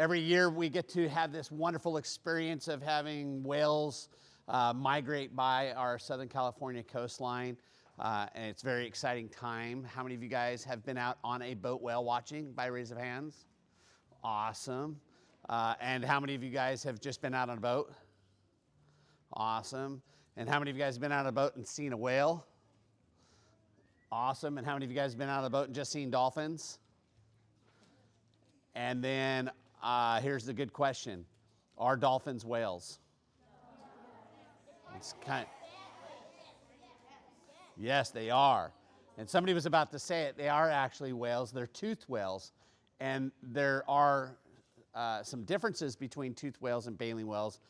Every year we get to have this wonderful experience of having whales migrate by our Southern California coastline, and it's a very exciting time. How many of you guys have been out on a boat whale watching by raise of hands? Awesome. And how many of you guys have just been out on a boat? Awesome. And how many of you guys have been out on a boat and seen a whale? Awesome. And how many of you guys have been out on a boat and just seen dolphins? And then here's the good question. Are dolphins whales? It's yes, they are. And somebody was about to say it. They are actually whales. They're toothed whales. And there are some differences between toothed whales and baleen whales.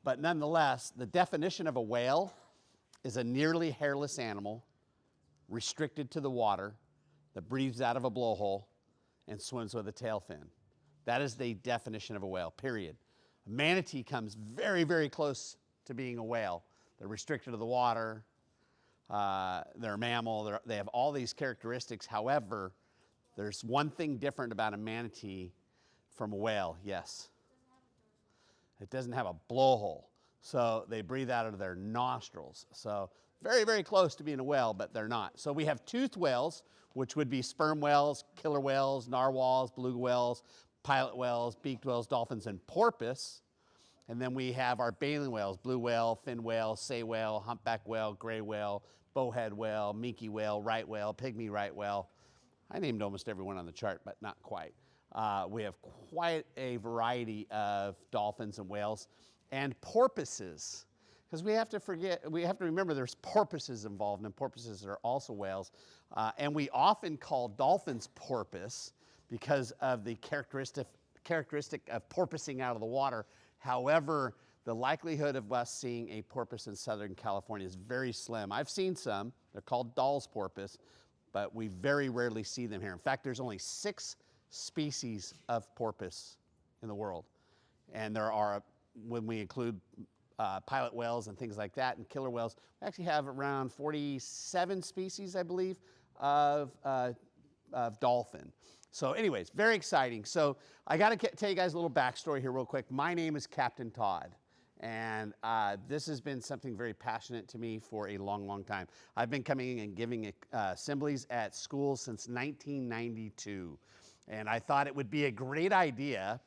But nonetheless, the definition of a whale is a nearly hairless animal restricted to the water that breathes out of a blowhole and swims with a tail fin. That is the definition of a whale, period. A manatee comes very, very close to being a whale. They're restricted to the water. They're a mammal. They have all these characteristics. However, there's one thing different about a manatee from a whale. Yes. It doesn't have a blowhole. So they breathe out of their nostrils. So very, very close to being a whale, but they're not. So we have toothed whales, which would be sperm whales, killer whales, narwhals, beluga whales, pilot whales, beaked whales, dolphins, and porpoise. And then we have our baleen whales, blue whale, fin whale, sei whale, humpback whale, gray whale, bowhead whale, minke whale, right whale, pygmy right whale. I named almost everyone on the chart, but not quite. We have quite a variety of dolphins and whales and porpoises. Because we have to remember there's porpoises involved, and porpoises are also whales. And we often call dolphins porpoise because of the characteristic of porpoising out of the water. However, the likelihood of us seeing a porpoise in Southern California is very slim. I've seen some. They're called Dahl's porpoise, but we very rarely see them here. In fact, there's only 6 species of porpoise in the world. And there are, when we include pilot whales and things like that and killer whales, we actually have around 47 species, I believe, of dolphin. So anyways, very exciting. So I got to tell you guys a little backstory here real quick. My name is Captain Todd, and this has been something very passionate to me for a long, long time. I've been coming and giving assemblies at schools since 1992, and I thought it would be a great idea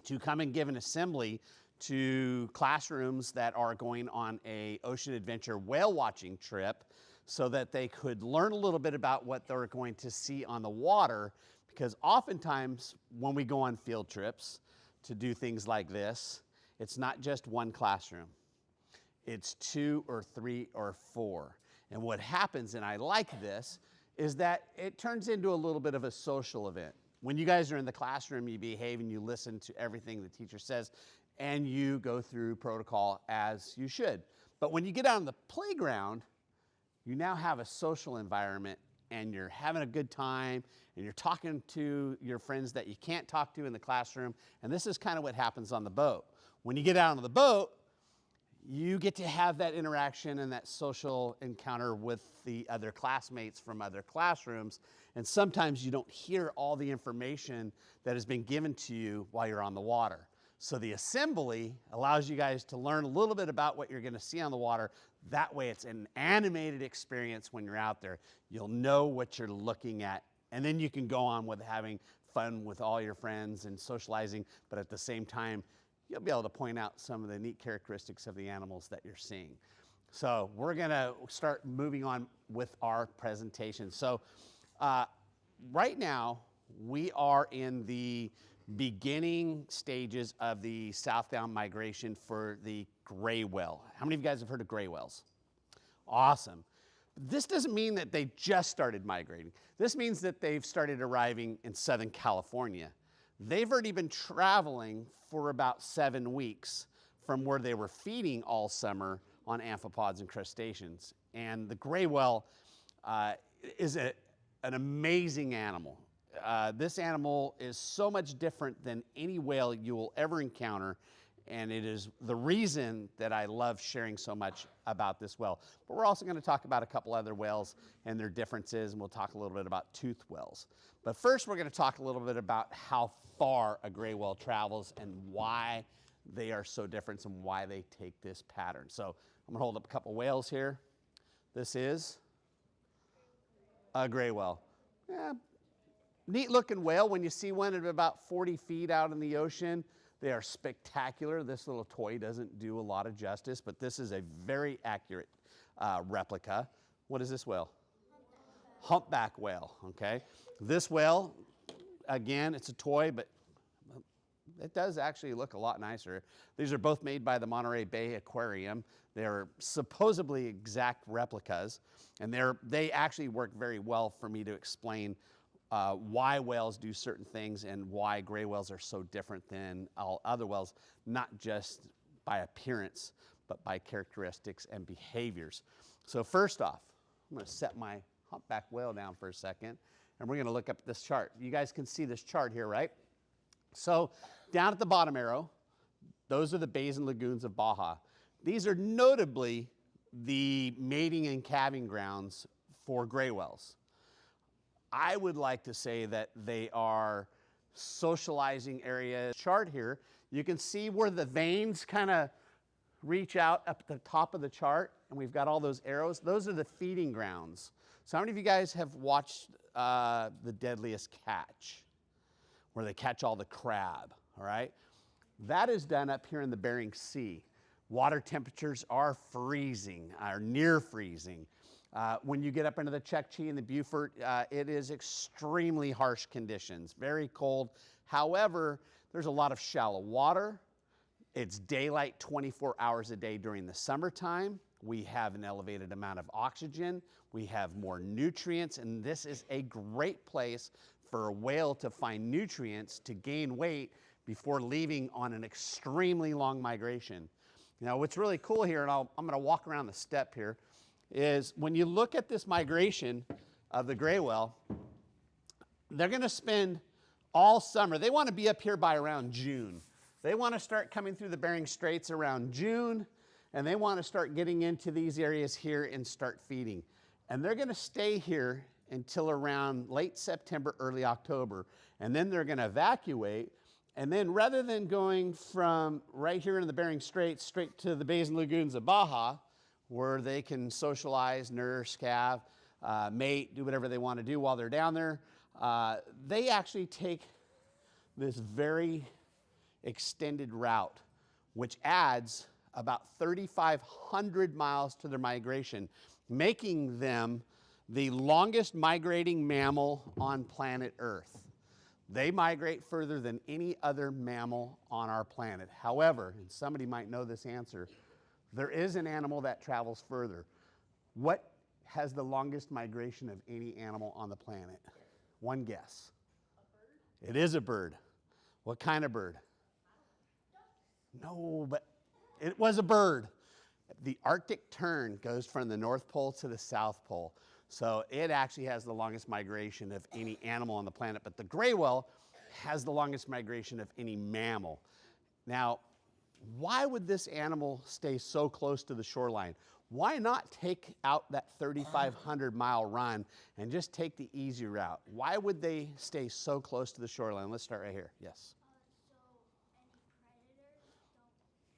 to come and give an assembly to classrooms that are going on a ocean adventure whale watching trip so that they could learn a little bit about what they're going to see on the water, because oftentimes when we go on field trips to do things like this, it's not just one classroom. It's 2 or 3 or 4. And what happens, and I like this, is that it turns into a little bit of a social event. When you guys are in the classroom, you behave and you listen to everything the teacher says, and you go through protocol as you should. But when you get out on the playground, you now have a social environment, and you're having a good time, and you're talking to your friends that you can't talk to in the classroom, and this is kind of what happens on the boat. When you get out on the boat, you get to have that interaction and that social encounter with the other classmates from other classrooms, and sometimes you don't hear all the information that has been given to you while you're on the water. So the assembly allows you guys to learn a little bit about what you're going to see on the water. That way it's an animated experience when you're out there. You'll know what you're looking at, and then you can go on with having fun with all your friends and socializing, but at the same time, you'll be able to point out some of the neat characteristics of the animals that you're seeing. So we're going to start moving on with our presentation. So right now, we are in the beginning stages of the southbound migration for the gray whale. How many of you guys have heard of gray whales? Awesome. This doesn't mean that they just started migrating. This means that they've started arriving in Southern California. They've already been traveling for about 7 weeks from where they were feeding all summer on amphipods and crustaceans. And the gray whale is an amazing animal. This animal is so much different than any whale you will ever encounter. and it is the reason that I love sharing so much about this whale. But we're also going to talk about a couple other whales and their differences, and we'll talk a little bit about toothed whales. But first, we're going to talk a little bit about how far a gray whale travels and why they are so different and why they take this pattern. So I'm going to hold up a couple whales here. This is a gray whale. Yeah, neat looking whale. When you see one at about 40 feet out in the ocean, they are spectacular. This little toy doesn't do a lot of justice, but this is a very accurate replica. What is this whale? Humpback whale, okay? This whale, again, it's a toy, but it does actually look a lot nicer. These are both made by the Monterey Bay Aquarium. They're supposedly exact replicas, and they actually work very well for me to explain why whales do certain things and why gray whales are so different than all other whales, not just by appearance, but by characteristics and behaviors. So first off, I'm going to set my humpback whale down for a second, and we're going to look up this chart. You guys can see this chart here, right? So down at the bottom arrow, those are the bays and lagoons of Baja. These are notably the mating and calving grounds for gray whales. I would like to say that they are socializing areas. Chart here, you can see where the veins kind of reach out up at the top of the chart, and we've got all those arrows. Those are the feeding grounds. So how many of you guys have watched The Deadliest Catch, where they catch all the crab, all right? That is done up here in the Bering Sea. Water temperatures are freezing, are near freezing. When you get up into the Chukchi and the Beaufort, it is extremely harsh conditions, very cold. However, there's a lot of shallow water. It's daylight 24 hours a day during the summertime. We have an elevated amount of oxygen. We have more nutrients, and this is a great place for a whale to find nutrients to gain weight before leaving on an extremely long migration. Now, what's really cool here, and I'm going to walk around the step here, is when you look at this migration of the gray whale, they're going to spend all summer. They want to be up here by around June. They want to start coming through the Bering Straits around June, and they want to start getting into these areas here and start feeding. And they're going to stay here until around late September, early October, and then they're going to evacuate. And then rather than going from right here in the Bering Straits straight to the bays and lagoons of Baja, where they can socialize, nurse, calve, mate, do whatever they want to do while they're down there, they actually take this very extended route, which adds about 3,500 miles to their migration, making them the longest migrating mammal on planet Earth. They migrate further than any other mammal on our planet. However, and somebody might know this answer, there is an animal that travels further. What has the longest migration of any animal on the planet? One guess. A bird? It is a bird. What kind of bird? No, but it was a bird. The Arctic tern goes from the North Pole to the South Pole. So it actually has the longest migration of any animal on the planet, but the gray whale has the longest migration of any mammal. Now, why would this animal stay so close to the shoreline? Why not take out that 3,500 mile run and just take the easy route? Why would they stay so close to the shoreline? Let's start right here. Yes.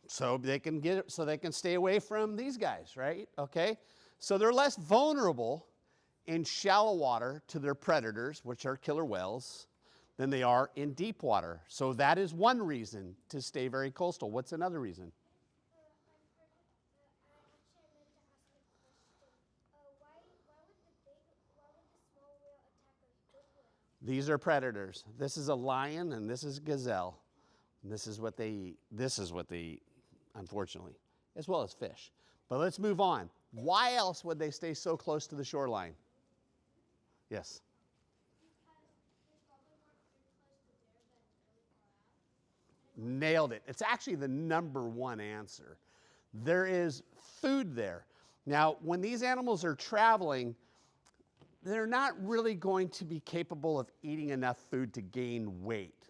So they can stay away from these guys, right? Okay. So they're less vulnerable in shallow water to their predators, which are killer whales, than they are in deep water. So that is one reason to stay very coastal. What's another reason? These are predators. This is a lion and this is gazelle. And this is what they eat. This is what they eat, unfortunately, as well as fish. But let's move on. Why else would they stay so close to the shoreline? Yes? Nailed it. It's actually the number one answer. There is food there. Now, when these animals are traveling, they're not really going to be capable of eating enough food to gain weight.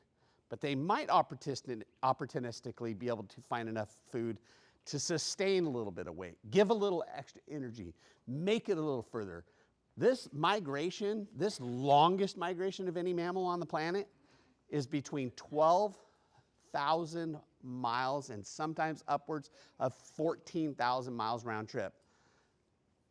but they might opportunistically be able to find enough food to sustain a little bit of weight, give a little extra energy, make it a little further. This migration, this longest migration of any mammal on the planet, is between 12,000 miles and sometimes upwards of 14,000 miles round trip.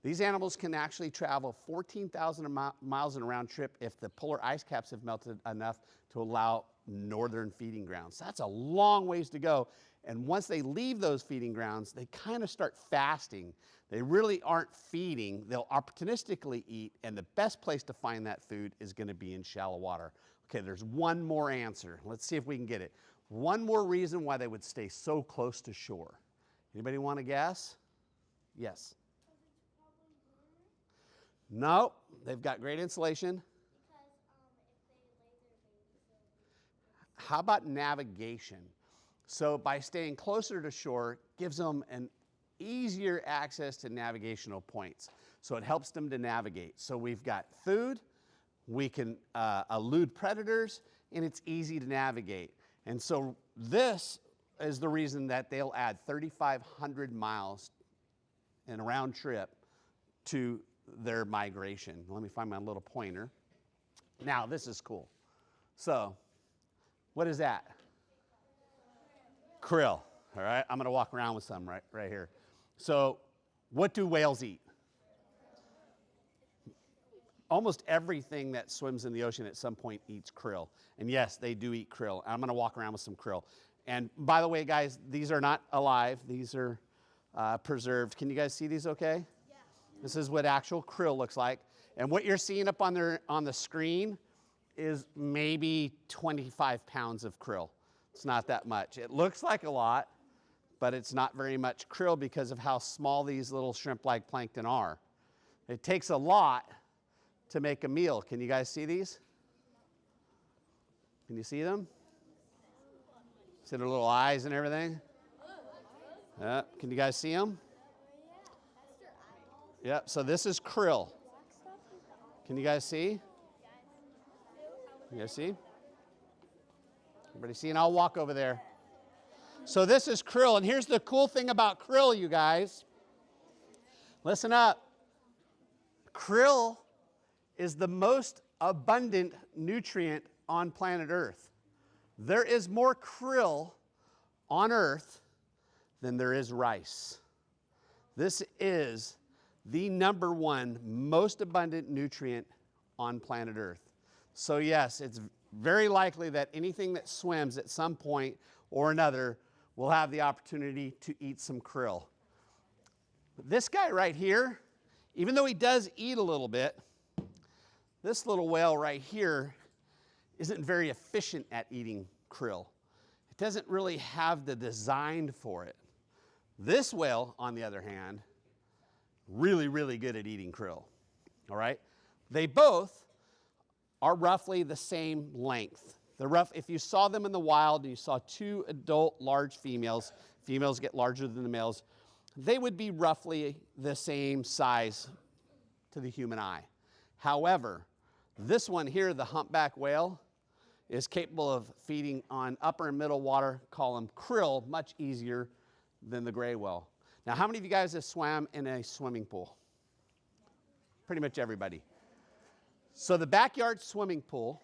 These animals can actually travel 14,000 miles in a round trip if the polar ice caps have melted enough to allow northern feeding grounds. That's a long ways to go. And once they leave those feeding grounds, they kind of start fasting. They really aren't feeding. They'll opportunistically eat, and the best place to find that food is going to be in shallow water. Okay, there's one more answer. Let's see if we can get it. One more reason why they would stay so close to shore. Anybody want to guess? Yes. No, they've got great insulation. How about navigation? So by staying closer to shore, gives them an easier access to navigational points. So it helps them to navigate. So we've got food, we can elude predators, and it's easy to navigate. And so this is the reason that they'll add 3,500 miles in a round trip to their migration. Let me find my little pointer. Now, this is cool. So, what is that? Krill. All right, I'm going to walk around with some right here. So, what do whales eat? Almost everything that swims in the ocean at some point eats krill. And yes, they do eat krill. I'm going to walk around with some krill. And by the way, guys, these are not alive. These are preserved. Can you guys see these okay? Yeah. This is what actual krill looks like. And what you're seeing up on the screen is maybe 25 pounds of krill. It's not that much. It looks like a lot, but it's not very much krill because of how small these little shrimp-like plankton are. It takes a lot to make a meal. Can you guys see these? Can you see them? See their little eyes and everything? Can you guys see them? Yep, so this is krill. Can you guys see? You guys see? Everybody see? And I'll walk over there. So this is krill, and here's the cool thing about krill, you guys. Listen up. Krill is the most abundant nutrient on planet Earth. There is more krill on Earth than there is rice. This is the number one most abundant nutrient on planet Earth. So yes, it's very likely that anything that swims at some point or another will have the opportunity to eat some krill. This guy right here, even though he does eat a little bit, this little whale right here isn't very efficient at eating krill. It doesn't really have the design for it. This whale, on the other hand, really, really good at eating krill. All right? They both are roughly the same length. If you saw them in the wild and you saw two adult large females, females get larger than the males, they would be roughly the same size to the human eye. However, this one here, the humpback whale, is capable of feeding on upper and middle water column krill much easier than the gray whale. Now, how many of you guys have swam in a swimming pool? Pretty much everybody. So the backyard swimming pool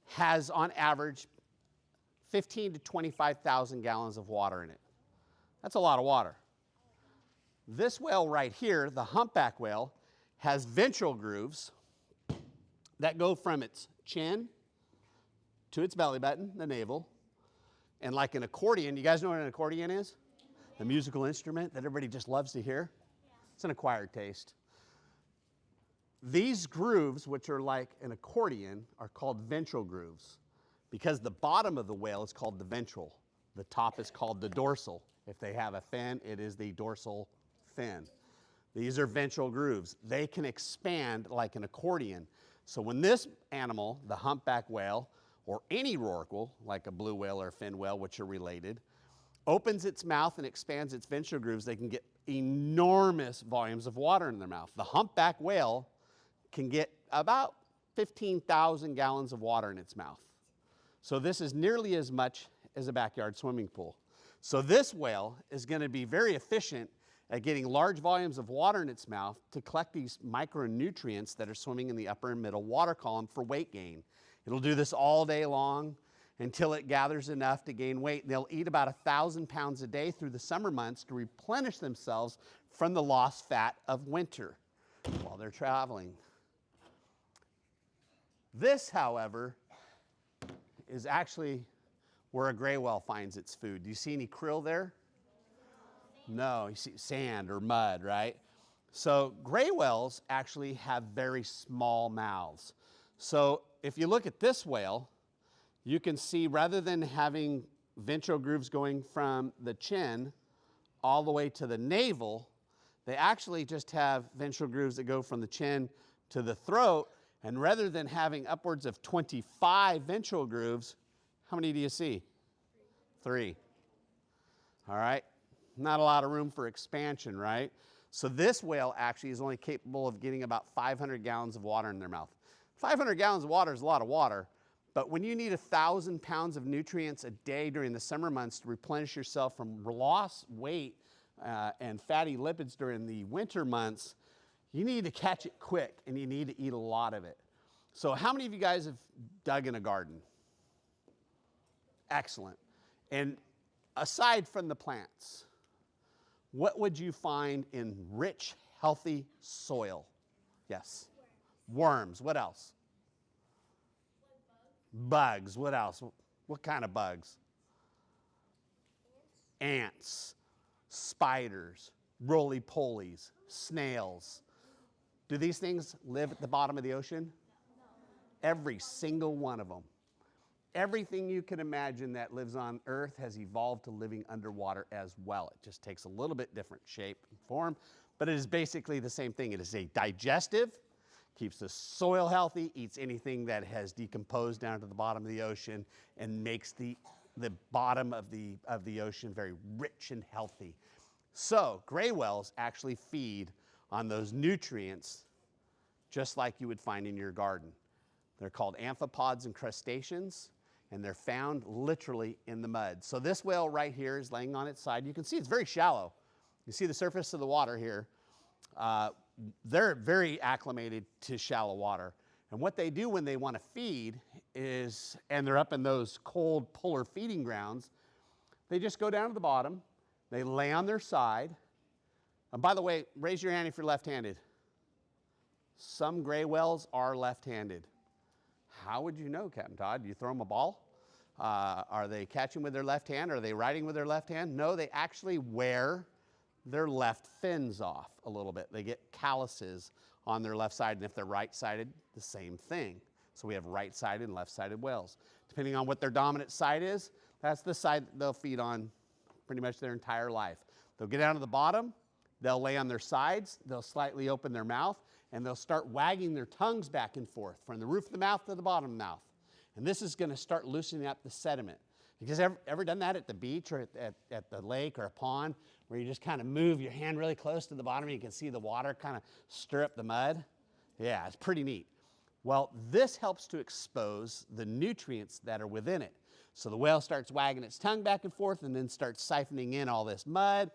has, on average, 15 to 25,000 gallons of water in it. That's a lot of water. This whale right here, the humpback whale, has ventral grooves that go from its chin to its belly button, the navel, and like an accordion. You guys know what an accordion is? The musical instrument that everybody just loves to hear. It's an acquired taste. These grooves, which are like an accordion, are called ventral grooves because the bottom of the whale is called the ventral. The top is called the dorsal. If they have a fin, it is the dorsal fin. These are ventral grooves. They can expand like an accordion. So when this animal, the humpback whale, or any rorqual, like a blue whale or a fin whale, which are related, opens its mouth and expands its ventral grooves, they can get enormous volumes of water in their mouth. The humpback whale can get about 15,000 gallons of water in its mouth. So this is nearly as much as a backyard swimming pool. So this whale is going to be very efficient at getting large volumes of water in its mouth to collect these micronutrients that are swimming in the upper and middle water column for weight gain. It'll do this all day long until it gathers enough to gain weight. They'll eat about 1,000 pounds a day through the summer months to replenish themselves from the lost fat of winter while they're traveling. This, however, is actually where a gray whale finds its food. Do you see any krill there? No, you see sand or mud, right? So gray whales actually have very small mouths. So if you look at this whale, you can see rather than having ventral grooves going from the chin all the way to the navel, they actually just have ventral grooves that go from the chin to the throat. And rather than having upwards of 25 ventral grooves, how many do you see? 3. All right. Not a lot of room for expansion, right? So this whale actually is only capable of getting about 500 gallons of water in their mouth. 500 gallons of water is a lot of water, but when you need 1,000 pounds of nutrients a day during the summer months to replenish yourself from lost weight and fatty lipids during the winter months, you need to catch it quick and you need to eat a lot of it. So how many of you guys have dug in a garden? Excellent. And aside from the plants, what would you find in rich, healthy soil? Yes. Worms. What else? Bugs. What else? What kind of bugs? Ants. Spiders. Roly-polies. Snails. Do these things live at the bottom of the ocean? Every single one of them. Everything you can imagine that lives on Earth has evolved to living underwater as well. It just takes a little bit different shape and form, but it is basically the same thing. It is a digestive, keeps the soil healthy, eats anything that has decomposed down to the bottom of the ocean, and makes the bottom of the ocean very rich and healthy. So gray whales actually feed on those nutrients just like you would find in your garden. They're called amphipods and crustaceans, and they're found literally in the mud. So this whale right here is laying on its side. You can see it's very shallow. You see the surface of the water here. They're very acclimated to shallow water. And what they do when they want to feed is, and they're up in those cold polar feeding grounds, they just go down to the bottom, they lay on their side. And by the way, raise your hand if you're left-handed. Some gray whales are left-handed. How would you know, Captain Todd? Do you throw them a ball? Are they catching with their left hand? Are they riding with their left hand? No, they actually wear their left fins off a little bit. They get calluses on their left side, and if they're right-sided, the same thing. So we have right-sided and left-sided whales. Depending on what their dominant side is, that's the side that they'll feed on pretty much their entire life. They'll get down to the bottom, they'll lay on their sides, they'll slightly open their mouth, and they'll start wagging their tongues back and forth from the roof of the mouth to the bottom of the mouth. And this is going to start loosening up the sediment. You guys ever done that at the beach or at the lake or a pond where you just kind of move your hand really close to the bottom and you can see the water kind of stir up the mud? Yeah, it's pretty neat. Well, this helps to expose the nutrients that are within it. So the whale starts wagging its tongue back and forth and then starts siphoning in all this mud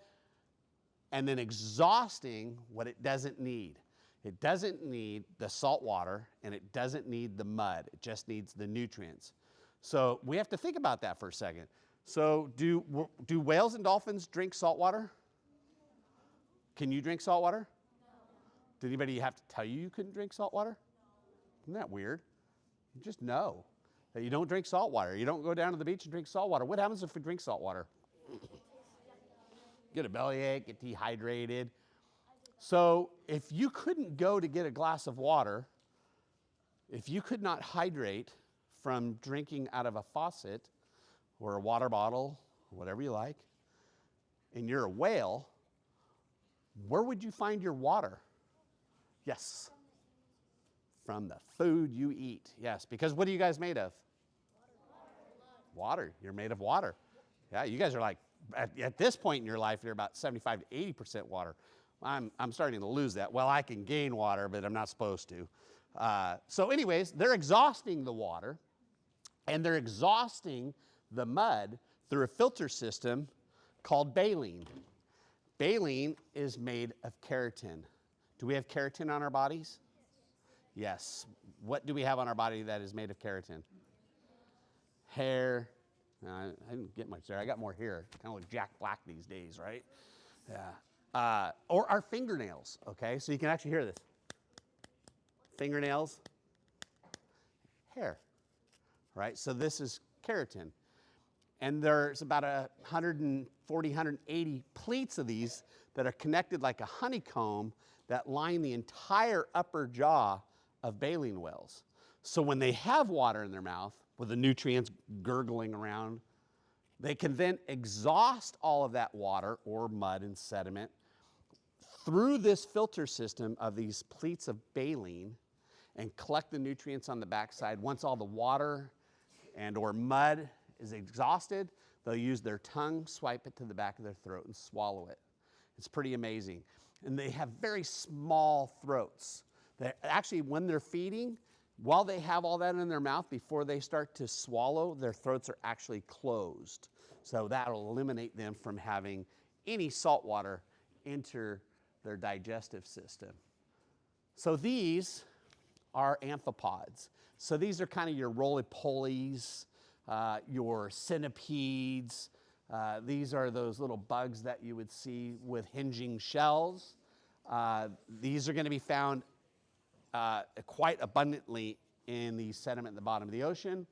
and then exhausting what it doesn't need. It doesn't need the salt water and it doesn't need the mud. It just needs the nutrients. So we have to think about that for a second. So do whales and dolphins drink salt water? Can you drink salt water? No. Did anybody have to tell you you couldn't drink salt water? Isn't that weird? You just know that you don't drink salt water. You don't go down to the beach and drink salt water. What happens if we drink salt water? Get a bellyache, get dehydrated. So if you couldn't go to get a glass of water, if you could not hydrate from drinking out of a faucet or a water bottle, or whatever you like, and you're a whale, where would you find your water? Yes. From the food you eat. Yes, because what are you guys made of? Water. You're made of water. Yeah, you guys are like, at this point in your life, you're about 75 to 80% water. I'm starting to lose that. Well, I can gain water, but I'm not supposed to. So anyways, they're exhausting the water. And they're exhausting the mud through a filter system called baleen. Baleen is made of keratin. Do we have keratin on our bodies? Yes. What do we have on our body that is made of keratin? Hair. No, I didn't get much there. I got more hair. Kind of like Jack Black these days, right? Yeah. Or our fingernails, okay? So you can actually hear this. Fingernails, hair, right? So this is keratin. And there's about 140, 180 pleats of these that are connected like a honeycomb that line the entire upper jaw of baleen whales. So when they have water in their mouth, with the nutrients gurgling around, they can then exhaust all of that water or mud and sediment through this filter system of these pleats of baleen and collect the nutrients on the backside. Once all the water and or mud is exhausted, they'll use their tongue, swipe it to the back of their throat, and swallow it. It's pretty amazing. And they have very small throats. Actually, when they're feeding, while they have all that in their mouth, before they start to swallow, their throats are actually closed. So that'll eliminate them from having any salt water enter their digestive system. So these are amphipods. So these are kind of your roly-polies, your centipedes. These are those little bugs that you would see with hinging shells. These are going to be found quite abundantly in the sediment at the bottom of the ocean.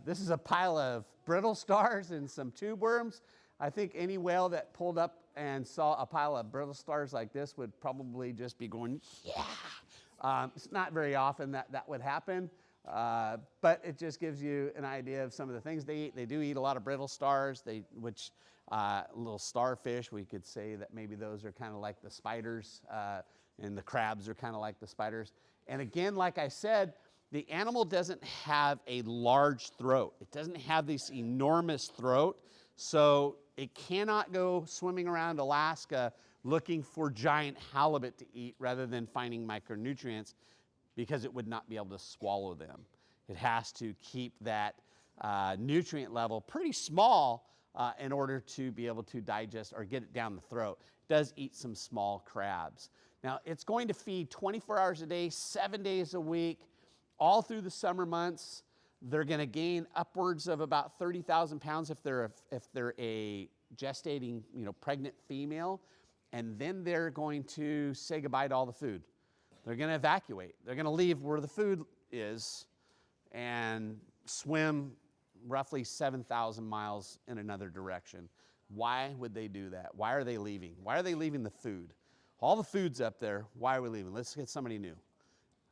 This is a pile of brittle stars and some tube worms. I think any whale that pulled up and saw a pile of brittle stars like this would probably just be going, yeah. It's not very often that would happen, but it just gives you an idea of some of the things they eat. They do eat a lot of brittle stars, little starfish. We could say that maybe those are kind of like the spiders, and the crabs are kind of like the spiders. And again, like I said, the animal doesn't have a large throat. It doesn't have this enormous throat, so it cannot go swimming around Alaska looking for giant halibut to eat rather than finding micronutrients, because it would not be able to swallow them. It has to keep that nutrient level pretty small in order to be able to digest or get it down the throat. It does eat some small crabs. Now, it's going to feed 24 hours a day, 7 days a week, all through the summer months. They're going to gain upwards of about 30,000 pounds if they're a gestating, pregnant female, and then they're going to say goodbye to all the food. They're going to evacuate. They're going to leave where the food is and swim roughly 7,000 miles in another direction. Why would they do that? Why are they leaving? Why are they leaving the food? All the food's up there. Why are we leaving? Let's get somebody new.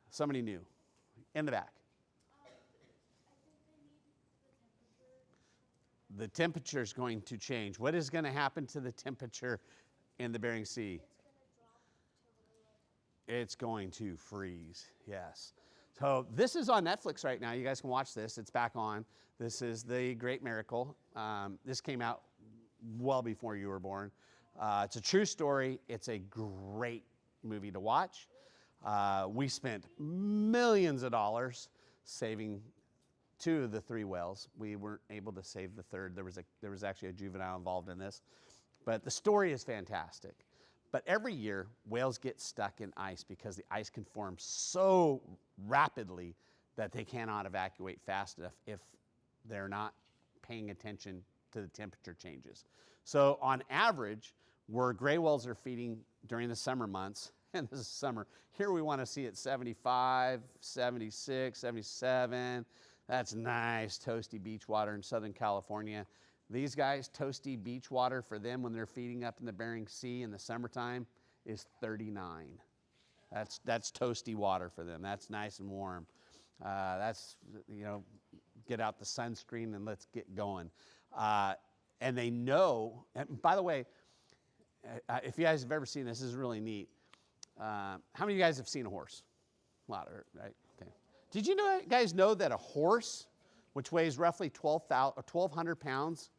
Somebody new. In the back. The temperature is going to change. What is going to happen to the temperature in the Bering Sea? It's going to freeze, yes. So this is on Netflix right now. You guys can watch this. It's back on. This is The Great Miracle. This came out well before you were born. It's a true story. It's a great movie to watch. We spent millions of dollars saving 2 of the 3 whales. We weren't able to save the third. There was actually a juvenile involved in this. But the story is fantastic. But every year, whales get stuck in ice because the ice can form so rapidly that they cannot evacuate fast enough if they're not paying attention to the temperature changes. So on average, where gray whales are feeding during the summer months, and this is summer, here we want to see it 75, 76, 77. That's nice, toasty beach water in Southern California. These guys, toasty beach water for them when they're feeding up in the Bering Sea in the summertime is 39. That's toasty water for them. That's nice and warm. Get out the sunscreen and let's get going. And they know, and by the way, if you guys have ever seen this, this is really neat. How many of you guys have seen a horse? A lot of it, right? Okay. Did you guys know that a horse, which weighs roughly 1,200 pounds,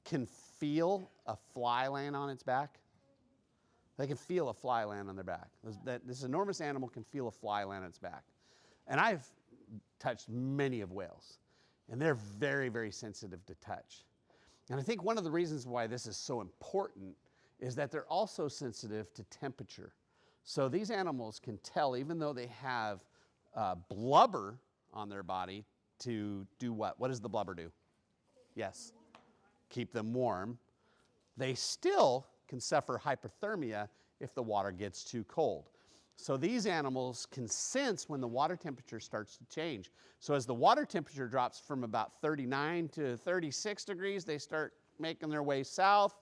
can feel a fly land on its back? They can feel a fly land on their back. This enormous animal can feel a fly land on its back. And I've touched many of whales. And they're very, very sensitive to touch. And I think one of the reasons why this is so important is that they're also sensitive to temperature. So these animals can tell, even though they have blubber on their body, to do what? What does the blubber do? Yes, keep them warm. They still can suffer hypothermia if the water gets too cold. So these animals can sense when the water temperature starts to change. So as the water temperature drops from about 39 to 36 degrees, they start making their way south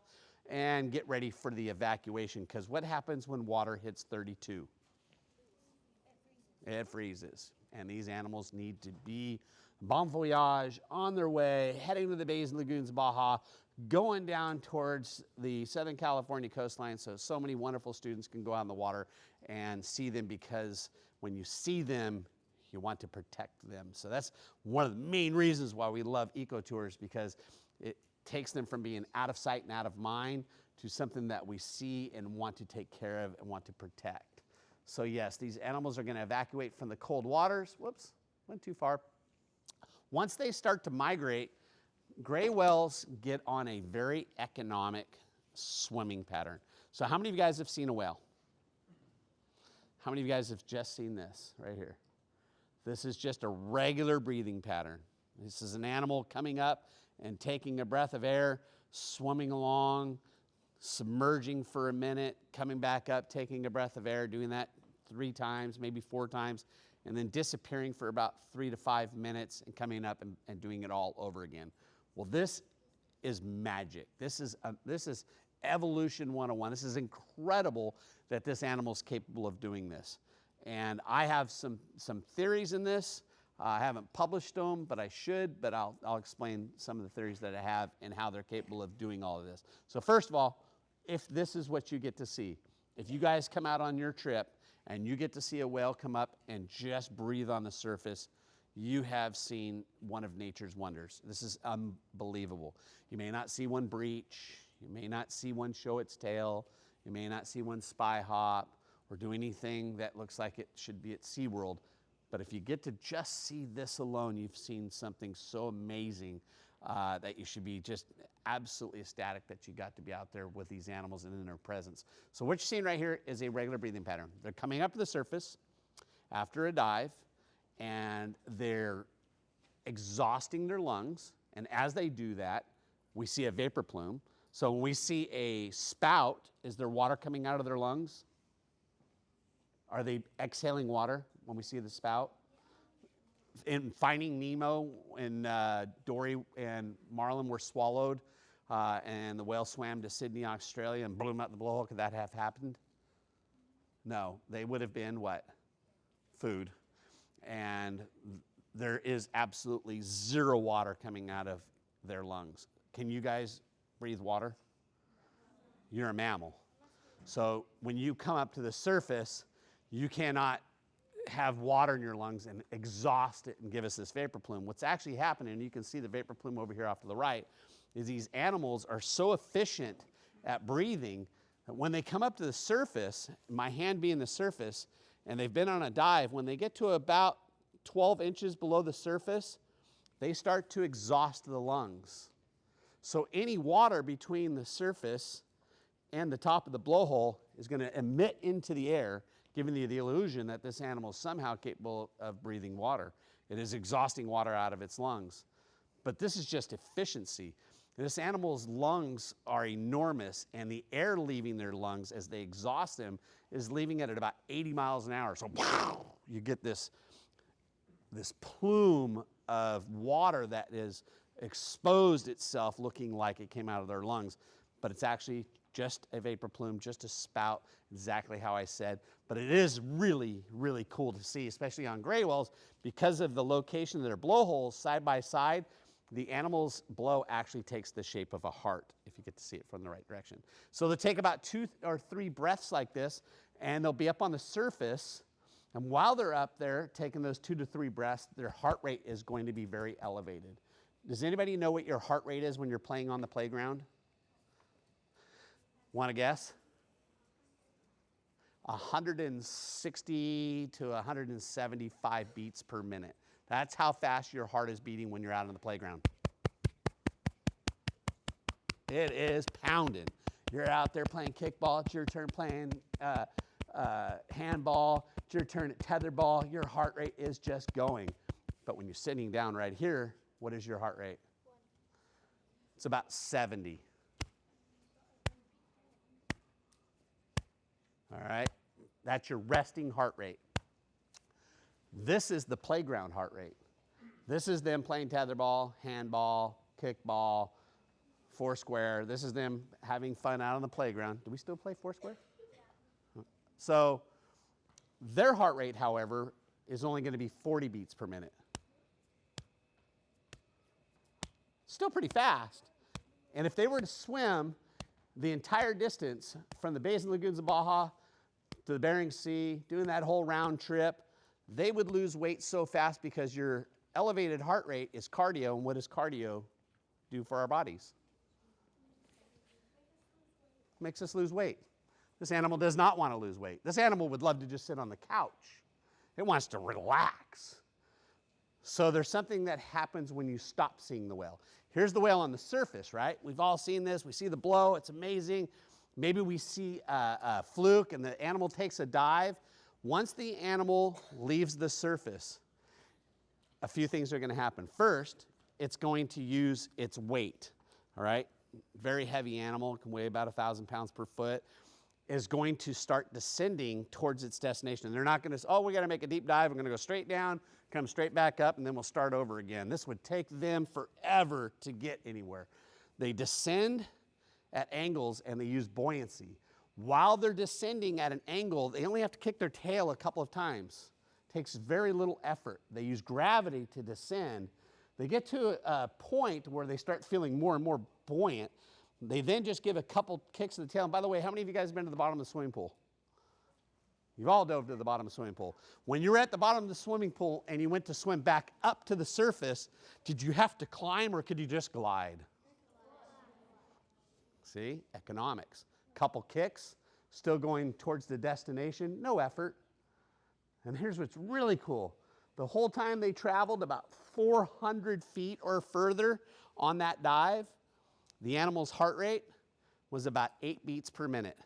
and get ready for the evacuation. Because what happens when water hits 32? It freezes. And these animals need to be bon voyage, on their way, heading to the bays and lagoons of Baja, going down towards the Southern California coastline so many wonderful students can go out in the water and see them, because when you see them, you want to protect them. So that's one of the main reasons why we love eco tours, because it takes them from being out of sight and out of mind to something that we see and want to take care of and want to protect. So yes, these animals are going to evacuate from the cold waters. Whoops, went too far. Once they start to migrate, gray whales get on a very economic swimming pattern. So how many of you guys have seen a whale? How many of you guys have just seen this right here? This is just a regular breathing pattern. This is an animal coming up and taking a breath of air, swimming along, submerging for a minute, coming back up, taking a breath of air, doing that 3 times, maybe 4 times, and then disappearing for about 3 to 5 minutes and coming up and doing it all over again. Well, this is magic. This is evolution 101. This is incredible that this animal is capable of doing this. And I have some theories in this. I haven't published them, but I should, but I'll explain some of the theories that I have and how they're capable of doing all of this. So first of all, if this is what you get to see, if you guys come out on your trip and you get to see a whale come up and just breathe on the surface, you have seen one of nature's wonders. This is unbelievable. You may not see one breach. You may not see one show its tail. You may not see one spy hop or do anything that looks like it should be at SeaWorld. But if you get to just see this alone, you've seen something so amazing that you should be just absolutely ecstatic that you got to be out there with these animals and in their presence. So what you're seeing right here is a regular breathing pattern. They're coming up to the surface after a dive, and they're exhausting their lungs. And as they do that, we see a vapor plume. So when we see a spout, is there water coming out of their lungs? Are they exhaling water when we see the spout? In Finding Nemo, when Dory and Marlin were swallowed and the whale swam to Sydney, Australia and blew them out the blowhole, could that have happened? No, they would have been what? Food. And there is absolutely zero water coming out of their lungs. Can you guys breathe water? You're a mammal. So when you come up to the surface, you cannot have water in your lungs and exhaust it and give us this vapor plume. What's actually happening, and you can see the vapor plume over here off to the right, is these animals are so efficient at breathing that when they come up to the surface, my hand being the surface, and they've been on a dive, when they get to about 12 inches below the surface, they start to exhaust the lungs. So any water between the surface and the top of the blowhole is going to emit into the air, giving you the illusion that this animal is somehow capable of breathing water. It is exhausting water out of its lungs. But this is just efficiency. This animal's lungs are enormous, and the air leaving their lungs as they exhaust them is leaving it at about 80 miles an hour. So you get this plume of water that is exposed itself looking like it came out of their lungs. But it's actually just a vapor plume, just a spout, exactly how I said. But it is really, really cool to see, especially on gray whales, because of the location of their blowholes side by side. The animal's blow actually takes the shape of a heart, if you get to see it from the right direction. So they'll take about 2 or 3 breaths like this, and they'll be up on the surface. And while they're up there taking those 2 to 3 breaths, their heart rate is going to be very elevated. Does anybody know what your heart rate is when you're playing on the playground? Want to guess? 160 to 175 beats per minute. That's how fast your heart is beating when you're out on the playground. It is pounding. You're out there playing kickball. It's your turn playing handball. It's your turn at tetherball. Your heart rate is just going. But when you're sitting down right here, what is your heart rate? It's about 70. All right? That's your resting heart rate. This is the playground heart rate. This is them playing tetherball, handball, kickball, foursquare. This is them having fun out on the playground. Do we still play foursquare? Yeah. So their heart rate, however, is only going to be 40 beats per minute. Still pretty fast. And if they were to swim the entire distance from the Bays and Lagoons of Baja to the Bering Sea, doing that whole round trip, they would lose weight so fast because your elevated heart rate is cardio. And what does cardio do for our bodies? Makes us lose weight. This animal does not want to lose weight. This animal would love to just sit on the couch. It wants to relax. So there's something that happens when you stop seeing the whale. Here's the whale on the surface, right? We've all seen this. We see the blow. It's amazing. Maybe we see a fluke and the animal takes a dive. Once the animal leaves the surface, a few things are going to happen. First, it's going to use its weight, all right? Very heavy animal, can weigh about 1,000 pounds per foot, is going to start descending towards its destination. And they're not going to say, oh, we got to make a deep dive. I'm going to go straight down, come straight back up, and then we'll start over again. This would take them forever to get anywhere. They descend at angles, and they use buoyancy. While they're descending at an angle, they only have to kick their tail a couple of times. It takes very little effort. They use gravity to descend. They get to a point where they start feeling more and more buoyant. They then just give a couple kicks of the tail. And by the way, how many of you guys have been to the bottom of the swimming pool? You've all dove to the bottom of the swimming pool. When you were at the bottom of the swimming pool and you went to swim back up to the surface, did you have to climb or could you just glide? See, economics. Couple kicks, still going towards the destination, no effort. And here's what's really cool. The whole time they traveled about 400 feet or further on that dive, the animal's heart rate was about 8 beats per minute.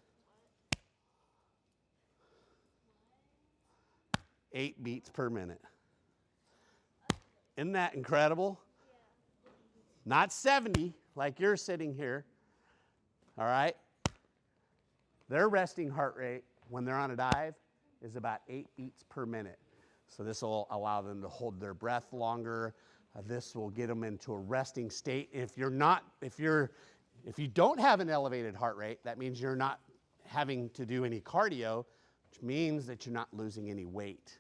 8 beats per minute. Isn't that incredible? Not 70 like you're sitting here. All right? Their resting heart rate when they're on a dive is about 8 beats per minute. So this will allow them to hold their breath longer. This will get them into a resting state. If you don't have an elevated heart rate, that means you're not having to do any cardio, which means that you're not losing any weight.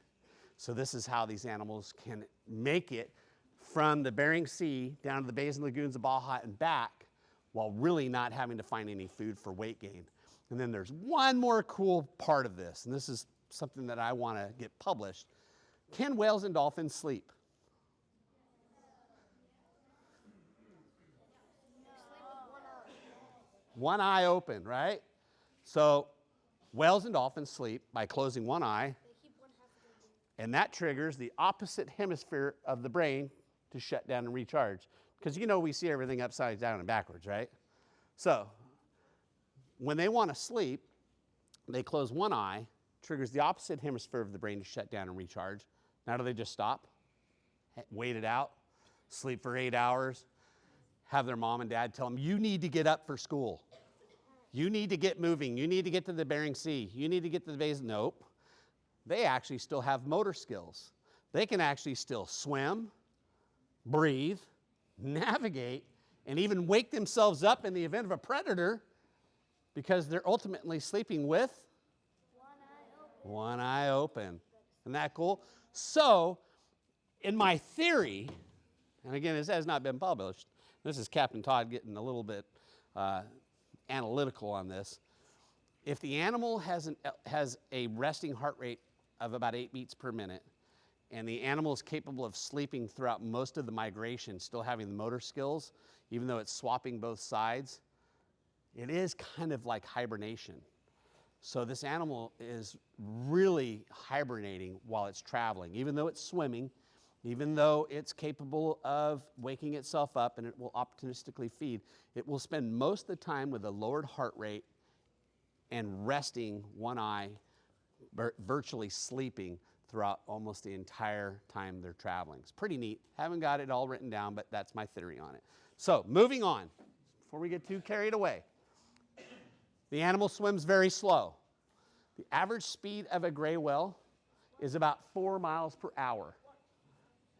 So this is how these animals can make it from the Bering Sea down to the Bays and Lagoons of Baja and back while really not having to find any food for weight gain. And then there's one more cool part of this, and this is something that I want to get published. Can whales and dolphins sleep? One eye open, right? So whales and dolphins sleep by closing one eye, and that triggers the opposite hemisphere of the brain to shut down and recharge. Because we see everything upside down and backwards, right? So when they want to sleep, they close one eye, triggers the opposite hemisphere of the brain to shut down and recharge. Now do they just stop, wait it out, sleep for 8 hours, have their mom and dad tell them, you need to get up for school. You need to get moving. You need to get to the Bering Sea. You need to get to the Bays. Nope. They actually still have motor skills. They can actually still swim, breathe, navigate, and even wake themselves up in the event of a predator because they're ultimately sleeping with one eye open. Isn't that cool? So, in my theory, and again, this has not been published, this is Captain Todd getting a little bit analytical on this. If the animal has a resting heart rate of about 8 beats per minute, and the animal is capable of sleeping throughout most of the migration, still having the motor skills, even though it's swapping both sides, it is kind of like hibernation. So this animal is really hibernating while it's traveling. Even though it's swimming, Even though it's capable of waking itself up and it will opportunistically feed, it will spend most of the time with a lowered heart rate and resting one eye, virtually sleeping throughout almost the entire time they're traveling. It's pretty neat. Haven't got it all written down, but that's my theory on it. So moving on, before we get too carried away. The animal swims very slow. The average speed of a gray whale is about 4 miles per hour.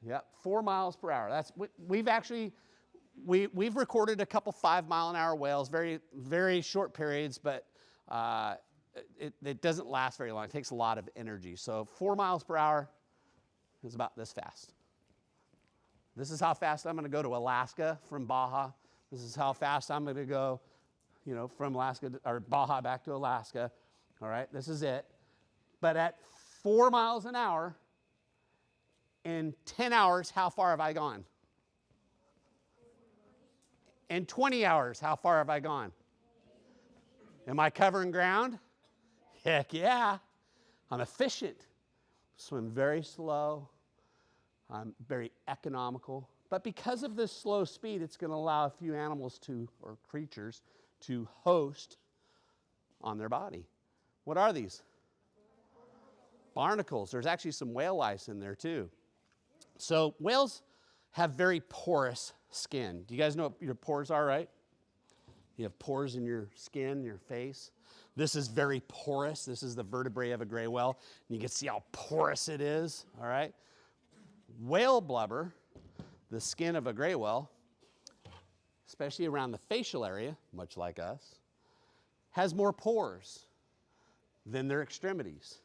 Yep, 4 miles per hour. That's we've recorded a couple 5 mile an hour whales, very, very short periods, but it doesn't last very long. It takes a lot of energy. So 4 miles per hour is about this fast. This is how fast I'm going to go to Alaska from Baja. This is how fast I'm going to go, from Alaska or Baja back to Alaska. All right, this is it. But at 4 miles an hour, in 10 hours, how far have I gone? In 20 hours, how far have I gone? Am I covering ground? Heck yeah. I'm efficient. Swim very slow. I'm very economical. But because of this slow speed, it's going to allow a few animals or creatures to host on their body. What are these? Barnacles. There's actually some whale lice in there too. So whales have very porous skin. Do you guys know what your pores are, right? You have pores in your skin, your face. This is very porous. This is the vertebrae of a gray whale. And you can see how porous it is, all right? Whale blubber, the skin of a gray whale, especially around the facial area, much like us, has more pores than their extremities.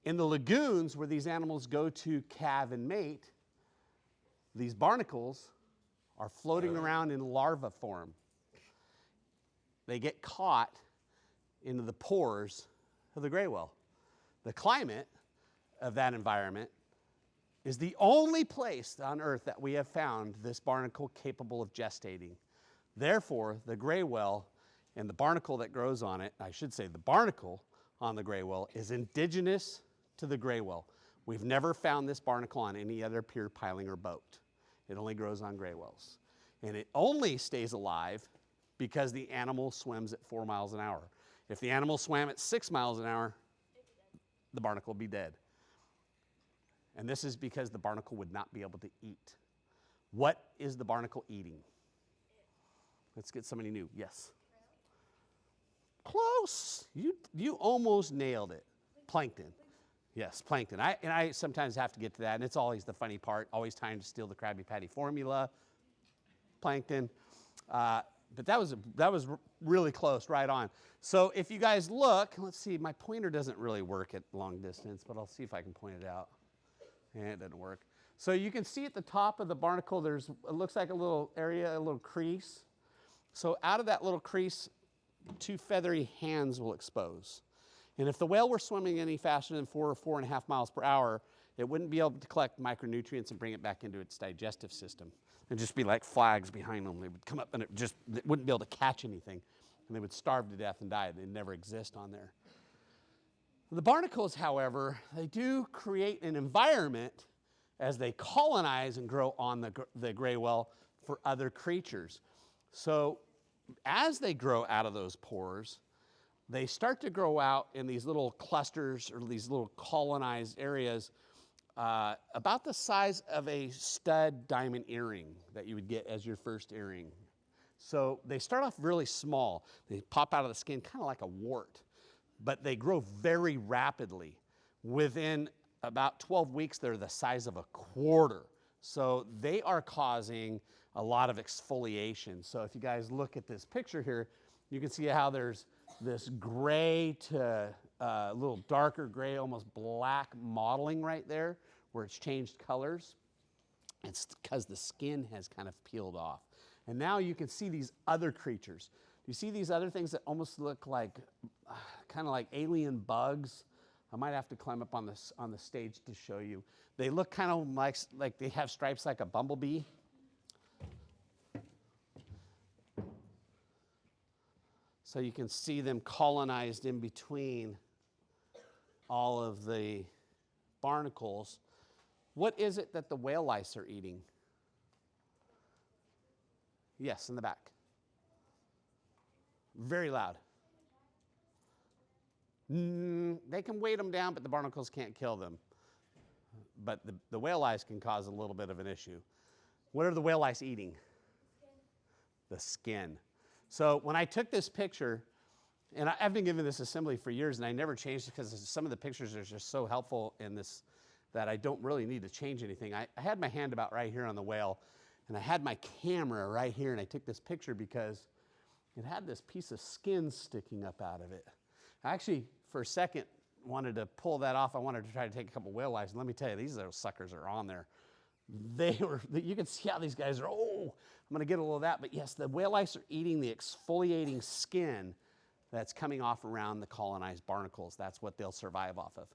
In the lagoons where these animals go to calve and mate, these barnacles are floating around in larva form. They get caught into the pores of the gray whale. The climate of that environment is the only place on Earth that we have found this barnacle capable of gestating. Therefore, the gray whale and the barnacle that grows on it, I should say the barnacle on the gray whale, is indigenous to the gray whale. We've never found this barnacle on any other pier, piling, or boat. It only grows on gray whales. And it only stays alive because the animal swims at 4 miles an hour. If the animal swam at 6 miles an hour, the barnacle would be dead. And this is because the barnacle would not be able to eat. What is the barnacle eating? Let's get somebody new. Yes. Close. You almost nailed it. Plankton. Yes, plankton. I sometimes have to get to that, and it's always the funny part, always trying to steal the Krabby Patty formula. Plankton. But that was really close, right on. So if you guys look, let's see, my pointer doesn't really work at long distance, but I'll see if I can point it out. And it doesn't work. So you can see at the top of the barnacle, it looks like a little area, a little crease. So out of that little crease, 2 feathery hands will expose. And if the whale were swimming any faster than 4 or 4.5 miles per hour, it wouldn't be able to collect micronutrients and bring it back into its digestive system. It'd just be like flags behind them. They would come up and it wouldn't be able to catch anything. And they would starve to death and die. They'd never exist on there. The barnacles, however, they do create an environment as they colonize and grow on the gray whale for other creatures. So as they grow out of those pores, they start to grow out in these little clusters or these little colonized areas about the size of a stud diamond earring that you would get as your first earring. So they start off really small. They pop out of the skin kind of like a wart, but they grow very rapidly. Within about 12 weeks, they're the size of a quarter. So they are causing a lot of exfoliation. So if you guys look at this picture here, you can see how there's this gray to a little darker gray, almost black mottling right there where it's changed colors. It's because the skin has kind of peeled off. And now you can see these other creatures. You see these other things that almost look like, kind of like alien bugs. I might have to climb up on the stage to show you. They look kind of like they have stripes like a bumblebee. So you can see them colonized in between all of the barnacles. What is it that the whale lice are eating? Yes, in the back. Very loud. They can weight them down, but the barnacles can't kill them. But the whale lice can cause a little bit of an issue. What are the whale lice eating? The skin. So when I took this picture, and I've been giving this assembly for years, and I never changed it because some of the pictures are just so helpful in this that I don't really need to change anything. I had my hand about right here on the whale, and I had my camera right here, and I took this picture because it had this piece of skin sticking up out of it. I actually, for a second, wanted to pull that off. I wanted to try to take a couple whale lice, and let me tell you, these little suckers are on there. You can see how these guys are, I'm gonna get a little of that, but yes, the whale lice are eating the exfoliating skin that's coming off around the colonized barnacles. That's what they'll survive off of.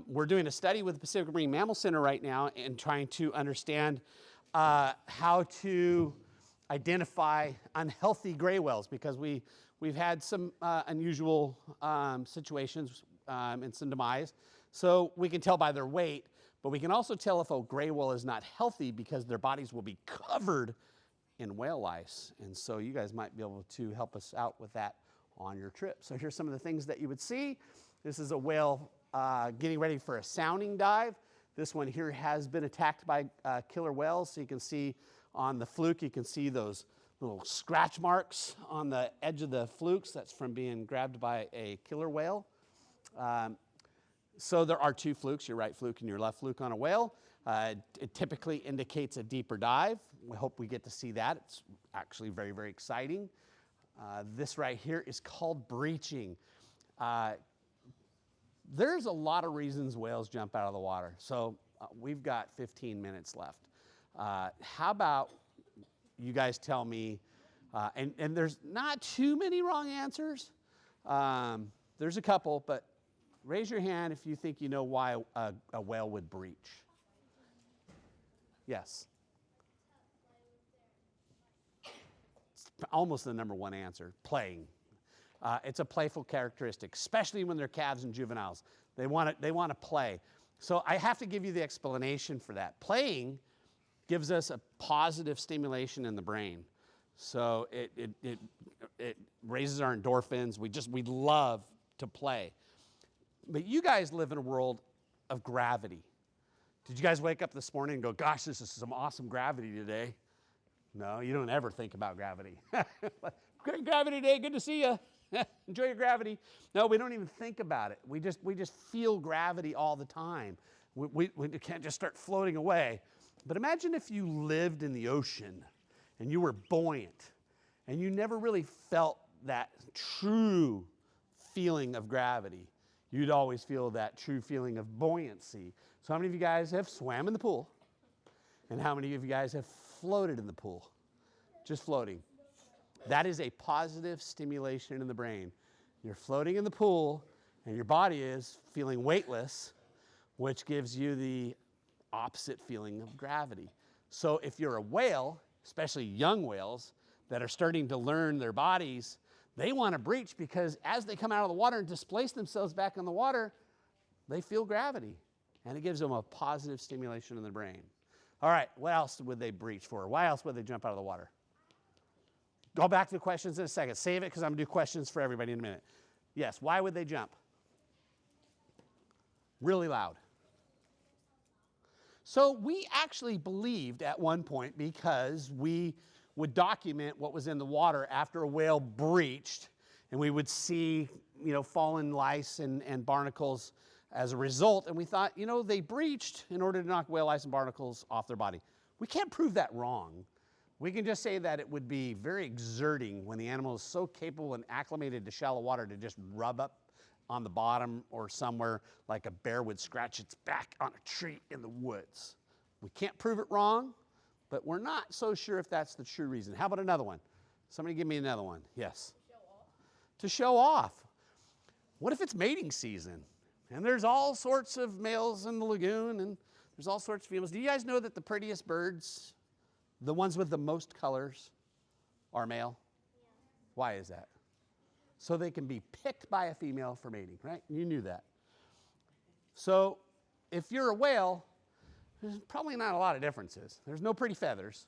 We're doing a study with the Pacific Marine Mammal Center right now and trying to understand how to identify unhealthy gray whales, because we've had some unusual situations and some demise. So we can tell by their weight, but we can also tell if a gray whale is not healthy because their bodies will be covered in whale lice. And so you guys might be able to help us out with that on your trip. So here's some of the things that you would see. This is a whale getting ready for a sounding dive. This one here has been attacked by killer whales. So you can see on the fluke, you can see those little scratch marks on the edge of the flukes. That's from being grabbed by a killer whale. So there are two flukes, your right fluke and your left fluke on a whale. It typically indicates a deeper dive. We hope we get to see that. It's actually very, very exciting. This right here is called breaching. There's a lot of reasons whales jump out of the water. So we've got 15 minutes left. How about you guys tell me, and there's not too many wrong answers. There's a couple, but raise your hand if you think you know why a whale would breach. Yes. It's almost the number one answer, playing. It's a playful characteristic, especially when they're calves and juveniles. They want to play. So I have to give you the explanation for that. Playing gives us a positive stimulation in the brain. So it raises our endorphins. We love to play. But you guys live in a world of gravity. Did you guys wake up this morning and go, gosh, this is some awesome gravity today? No, you don't ever think about gravity. Great gravity day, good to see you. Enjoy your gravity. No, we don't even think about it. We just feel gravity all the time. We can't just start floating away. But imagine if you lived in the ocean and you were buoyant and you never really felt that true feeling of gravity. You'd always feel that true feeling of buoyancy. So how many of you guys have swam in the pool? And how many of you guys have floated in the pool? Just floating. That is a positive stimulation in the brain. You're floating in the pool and your body is feeling weightless, which gives you the opposite feeling of gravity. So if you're a whale, especially young whales that are starting to learn their bodies, they want to breach because as they come out of the water and displace themselves back in the water, they feel gravity. And it gives them a positive stimulation in the brain. All right, what else would they breach for? Why else would they jump out of the water? Go back to the questions in a second. Save it because I'm going to do questions for everybody in a minute. Yes, why would they jump? Really loud. So we actually believed at one point, because we would document what was in the water after a whale breached, and we would see, fallen lice and barnacles as a result, and we thought, they breached in order to knock whale lice and barnacles off their body. We can't prove that wrong. We can just say that it would be very exerting when the animal is so capable and acclimated to shallow water to just rub up on the bottom or somewhere like a bear would scratch its back on a tree in the woods. We can't prove it wrong, but we're not so sure if that's the true reason. How about another one? Somebody give me another one. Yes. To show off. What if it's mating season? And there's all sorts of males in the lagoon, and there's all sorts of females. Do you guys know that the prettiest birds, the ones with the most colors, are male? Yeah. Why is that? So they can be picked by a female for mating, right? You knew that. So if you're a whale, There's probably not a lot of differences. There's no pretty feathers.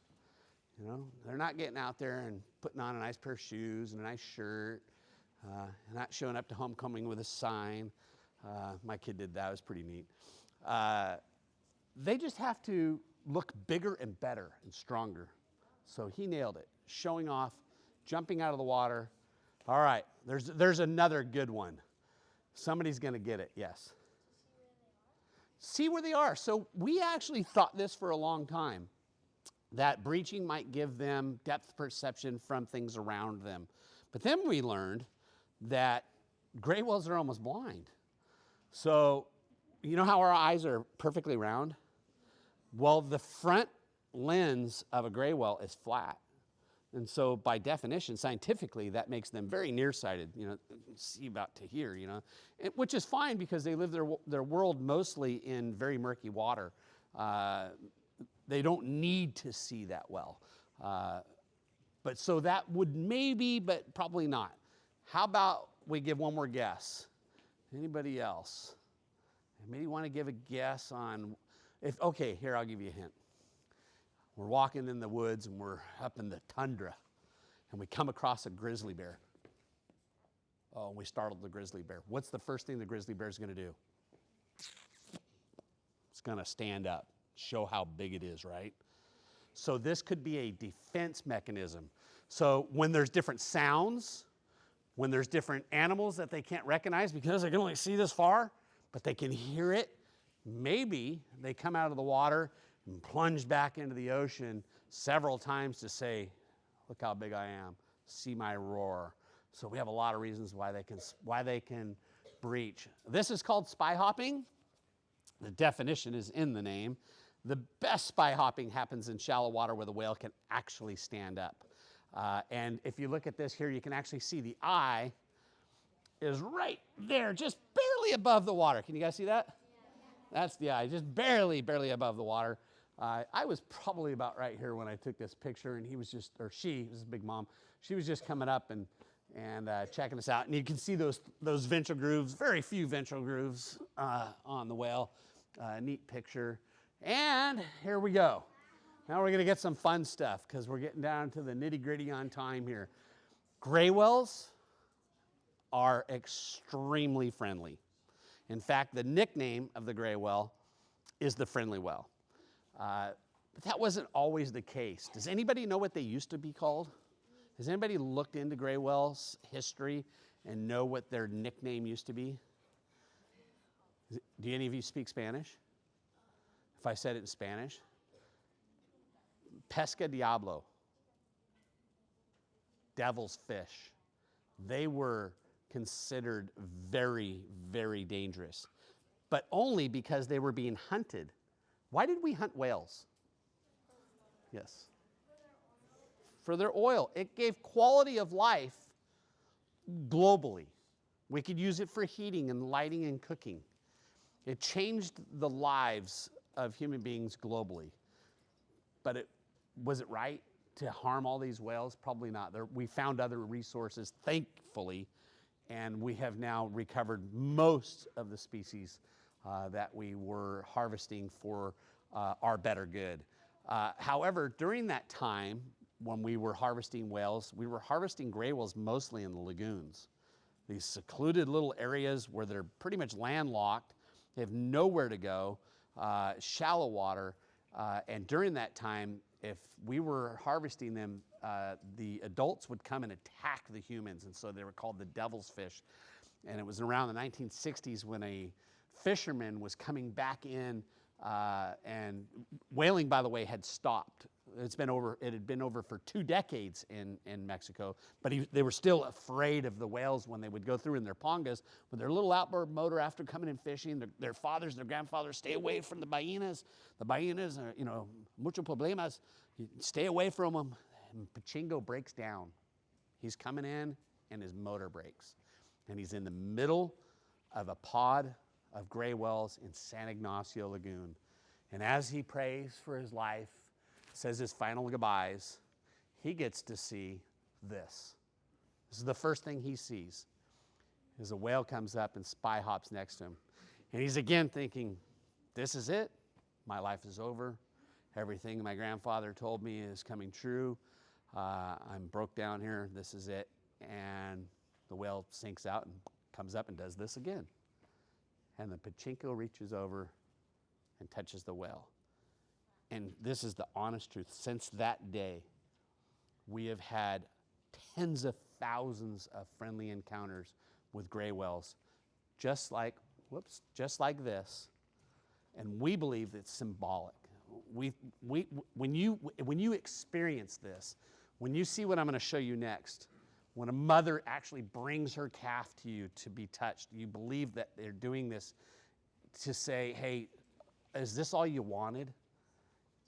You know, they're not getting out there and putting on a nice pair of shoes and a nice shirt, not showing up to homecoming with a sign. My kid did that. It was pretty neat. They just have to look bigger and better and stronger. So he nailed it. Showing off, jumping out of the water. All right, there's another good one. Somebody's going to get it, yes. See where they are. So we actually thought this for a long time, that breaching might give them depth perception from things around them. But then we learned that gray whales are almost blind. So you know how our eyes are perfectly round? Well, the front lens of a gray whale is flat. And so by definition, scientifically, that makes them very nearsighted, you know, see about to here, you know, which is fine because they live their world mostly in very murky water. They don't need to see that well. But so that would maybe, but probably not. How about we give one more guess? Anybody else? Maybe want to give a guess on, okay, here, I'll give you a hint. We're walking in the woods and we're up in the tundra and we come across a grizzly bear. Oh, we startled the grizzly bear. What's the first thing the grizzly bear is going to do? It's going to stand up, show how big it is, right? So this could be a defense mechanism. So when there's different sounds, when there's different animals that they can't recognize because they can only see this far, but they can hear it, maybe they come out of the water and plunge back into the ocean several times to say, look how big I am, see my roar. So we have a lot of reasons why they can breach. This is called spy hopping. The definition is in the name. The best spy hopping happens in shallow water where the whale can actually stand up. And if you look at this here, you can actually see the eye is right there, just barely above the water. Can you guys see that? Yeah. That's the eye, just barely above the water. I was probably about right here when I took this picture, and he was just, or she, this is Big Mom, she was just coming up and checking us out. And you can see those ventral grooves, very few ventral grooves on the whale. Neat picture. And here we go. Now we're going to get some fun stuff because we're getting down to the nitty-gritty on time here. Gray whales are extremely friendly. In fact, the nickname of the gray whale is the friendly whale. But that wasn't always the case. Does anybody know what they used to be called? Has anybody looked into gray whales' history and know what their nickname used to be? Do any of you speak Spanish? If I said it in Spanish? Pesca diablo. Devil's fish. They were considered very, very dangerous, but only because they were being hunted. Why did we hunt whales? Yes. For their oil. It gave quality of life globally. We could use it for heating and lighting and cooking. It changed the lives of human beings globally. But was it right to harm all these whales? Probably not. We found other resources, thankfully, and we have now recovered most of the species that we were harvesting for our better good. However, during that time, when we were harvesting whales, we were harvesting gray whales mostly in the lagoons. These secluded little areas where they're pretty much landlocked, they have nowhere to go, shallow water, and during that time, if we were harvesting them, the adults would come and attack the humans, and so they were called the devil's fish. And it was around the 1960s when a fisherman was coming back in, and whaling, by the way, had stopped. It had been over for 2 decades in Mexico, but they were still afraid of the whales when they would go through in their pongas with their little outboard motor after coming in fishing. Their fathers, their grandfathers, stay away from the ballenas. The ballenas are, mucho problemas. Stay away from them. And Pachingo breaks down. He's coming in, and his motor breaks. And he's in the middle of a pod of gray whales in San Ignacio Lagoon. And as he prays for his life, says his final goodbyes, he gets to see this. This is the first thing he sees, is a whale comes up and spy hops next to him. And he's again thinking, this is it? My life is over. Everything my grandfather told me is coming true. I'm broke down here. This is it. And the whale sinks out and comes up and does this again. And the pachinko reaches over and touches the whale. And this is the honest truth. Since that day, we have had tens of thousands of friendly encounters with gray whales, just like this. And we believe it's symbolic. When you experience this, when you see what I'm going to show you next, when a mother actually brings her calf to you to be touched, you believe that they're doing this to say, hey, is this all you wanted?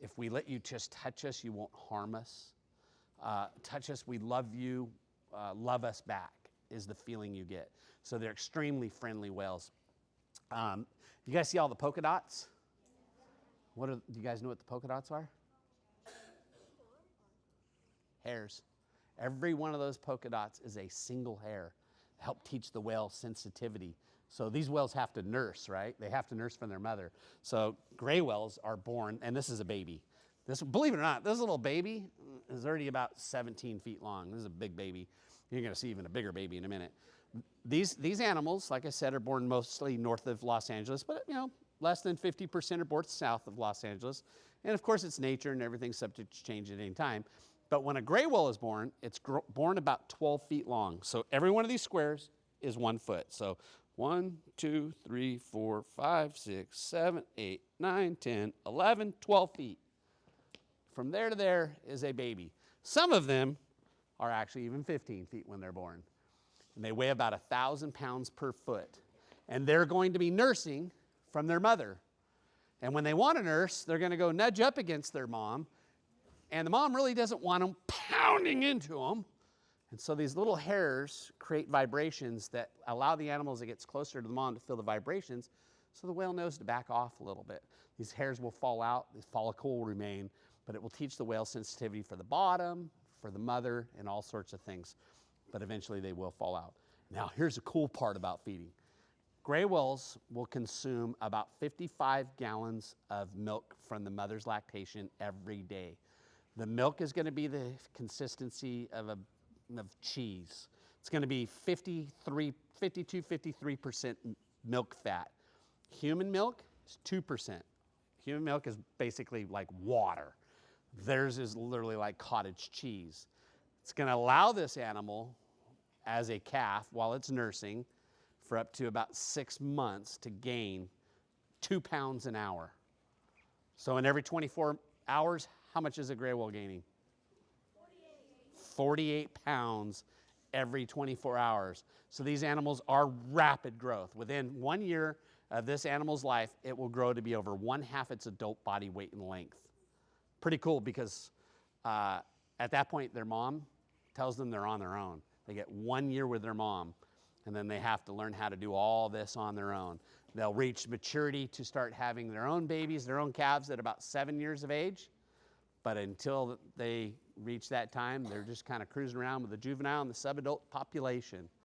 If we let you just touch us, you won't harm us. Touch us, we love you, love us back is the feeling you get. So they're extremely friendly whales. You guys see all the polka dots? Do you guys know what the polka dots are? Hairs. Every one of those polka dots is a single hair. Help teach the whale sensitivity. So these whales have to nurse, right? They have to nurse from their mother. So gray whales are born, and this is a baby. Believe it or not, this little baby is already about 17 feet long. This is a big baby. You're going to see even a bigger baby in a minute. These animals, like I said, are born mostly north of Los Angeles, but less than 50% are born south of Los Angeles. And of course, it's nature and everything's subject to change at any time. But when a gray whale is born, it's born about 12 feet long. So every one of these squares is 1 foot. So 1, 2, 3, 4, 5, 6, 7, 8, 9, 10, 11, 12 feet. From there to there is a baby. Some of them are actually even 15 feet when they're born. And they weigh about 1,000 pounds per foot. And they're going to be nursing from their mother. And when they want to nurse, they're going to go nudge up against their mom. And the mom really doesn't want them pounding into them. And so these little hairs create vibrations that allow the animal, as it gets closer to the mom, to feel the vibrations. So the whale knows to back off a little bit. These hairs will fall out. The follicle will remain. But it will teach the whale sensitivity for the bottom, for the mother, and all sorts of things. But eventually they will fall out. Now here's the cool part about feeding. Gray whales will consume about 55 gallons of milk from the mother's lactation every day. The milk is going to be the consistency of cheese. It's going to be 52-53% milk fat. Human milk is 2%. Human milk is basically like water. Theirs is literally like cottage cheese. It's going to allow this animal, as a calf, while it's nursing, for up to about 6 months to gain 2 pounds an hour. So in every 24 hours, how much is a gray whale gaining? 48 pounds every 24 hours. So these animals are rapid growth. Within 1 year of this animal's life, it will grow to be over 1/2 its adult body weight and length. Pretty cool, because at that point, their mom tells them they're on their own. They get 1 year with their mom, and then they have to learn how to do all this on their own. They'll reach maturity to start having their own babies, their own calves at about 7 years of age. But until they reach that time, they're just kind of cruising around with the juvenile and the subadult population.